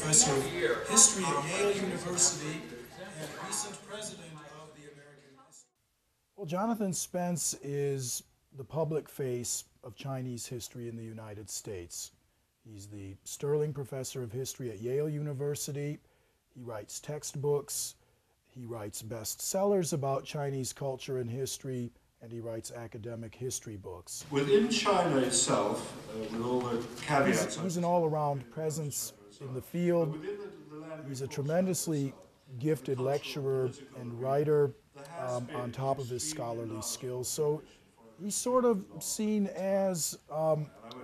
professor of history at Yale University and recent president of the American History. Well, Jonathan Spence is the public face of Chinese history in the United States. He's the Sterling Professor of History at Yale University. He writes textbooks, he writes bestsellers about Chinese culture and history, and he writes academic history books. Within China itself, with all the caveats... He's an all-around presence in the field. He's a tremendously gifted lecturer and writer on top of his scholarly skills. So he's sort of seen as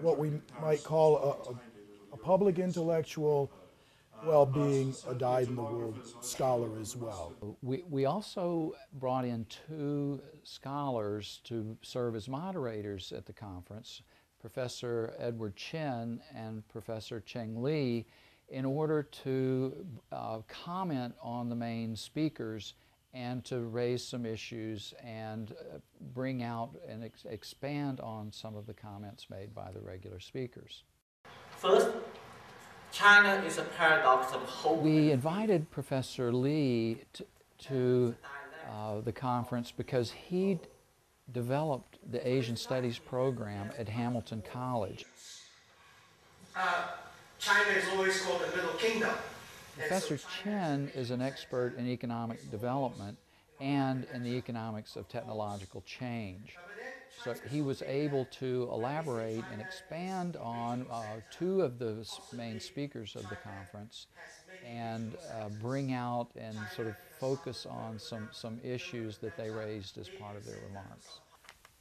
what we might call a public intellectual, while being a dyed-in-the-wool scholar as well. We also brought in two scholars to serve as moderators at the conference, Professor Edward Chen and Professor Cheng Li, in order to comment on the main speakers and to raise some issues and bring out and expand on some of the comments made by the regular speakers. First, China is a paradox of hope. We invited Professor Li to the conference because he developed the Asian Studies program at Hamilton College. China is always called the Middle Kingdom. Professor Chen is an expert in economic development and in the economics of technological change. So he was able to elaborate and expand on two of the main speakers of the conference and bring out and sort of focus on some issues that they raised as part of their remarks.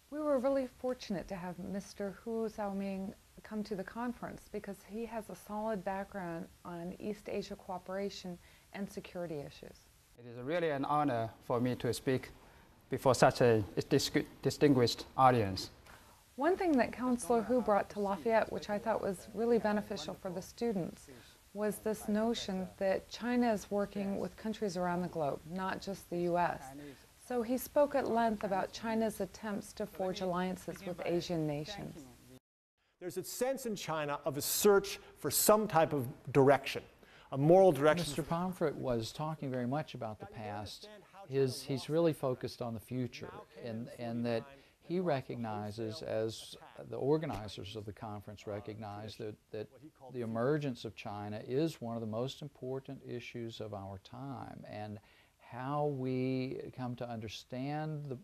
We were really fortunate to have Mr. Hu Xiaoming come to the conference because he has a solid background on East Asia cooperation and security issues. It is really an honor for me to speak before such a distinguished audience. One thing that Councillor Hu brought to Lafayette, which I thought was really beneficial for the students, was this notion that China is working with countries around the globe, not just the U.S. So he spoke at length about China's attempts to forge alliances with Asian nations. There's a sense in China of a search for some type of direction, a moral direction. Mr. Pomfret was talking very much about the past. He's really focused on the future, and that he recognizes, as the organizers of the conference recognize, that the emergence of China is one of the most important issues of our time, and how we come to understand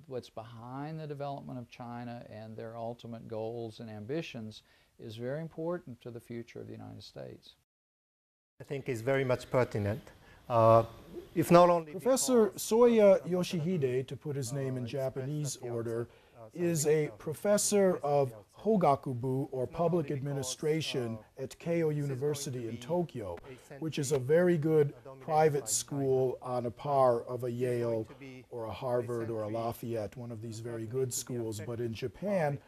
what's behind the development of China and their ultimate goals and ambitions is very important to the future of the United States. I think is very much pertinent. If not only Professor Soya Yoshihide, to put his name in Japanese order, is a professor of Hogakubu, or public administration, at Keio University in Tokyo, which is a very good private school on a par of a Yale or a Harvard or a Lafayette, one of these very good schools, but in Japan,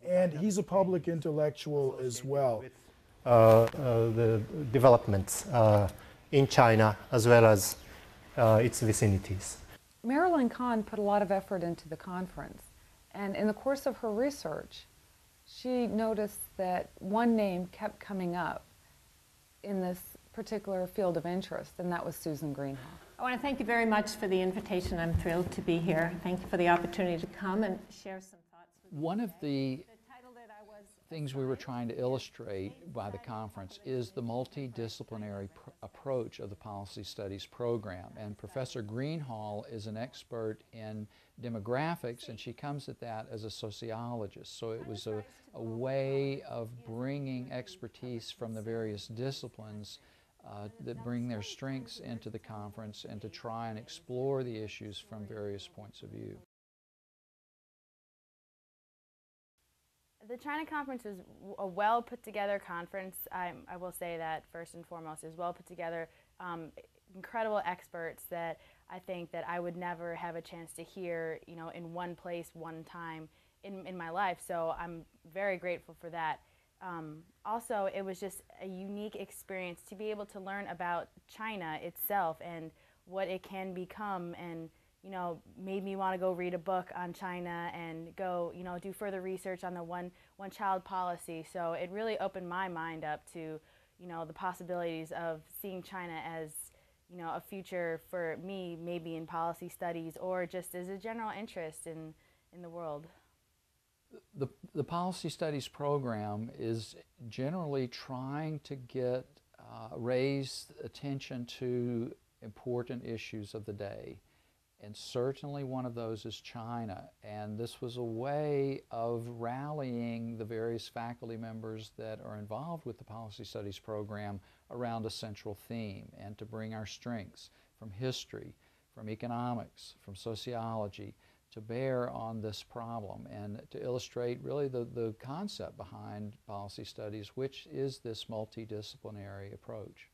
and he's a public intellectual as well. The developments in China as well as its vicinities. Marilyn Kahn put a lot of effort into the conference, and in the course of her research, she noticed that one name kept coming up in this particular field of interest, and that was Susan Greenhalgh. I want to thank you very much for the invitation. I'm thrilled to be here. Thank you for the opportunity to come and share some thoughts with you. One of the things we were trying to illustrate by the conference is the multidisciplinary approach of the policy studies program. And Professor Greenhalgh is an expert in demographics, and she comes at that as a sociologist. So it was a way of bringing expertise from the various disciplines that bring their strengths into the conference and to try and explore the issues from various points of view. The China conference is a well put together conference. I will say that first and foremost is well put together, incredible experts that I think that I would never have a chance to hear, in one place, one time in my life. So I'm very grateful for that. Also, it was just a unique experience to be able to learn about China itself and what it can become, and made me want to go read a book on China and go, do further research on the one-child policy. So it really opened my mind up to, the possibilities of seeing China as, a future for me, maybe in policy studies or just as a general interest in the world. The policy studies program is generally trying to raise attention to important issues of the day. And certainly one of those is China. And this was a way of rallying the various faculty members that are involved with the policy studies program around a central theme, and to bring our strengths from history, from economics, from sociology, to bear on this problem, and to illustrate really the concept behind policy studies, which is this multidisciplinary approach.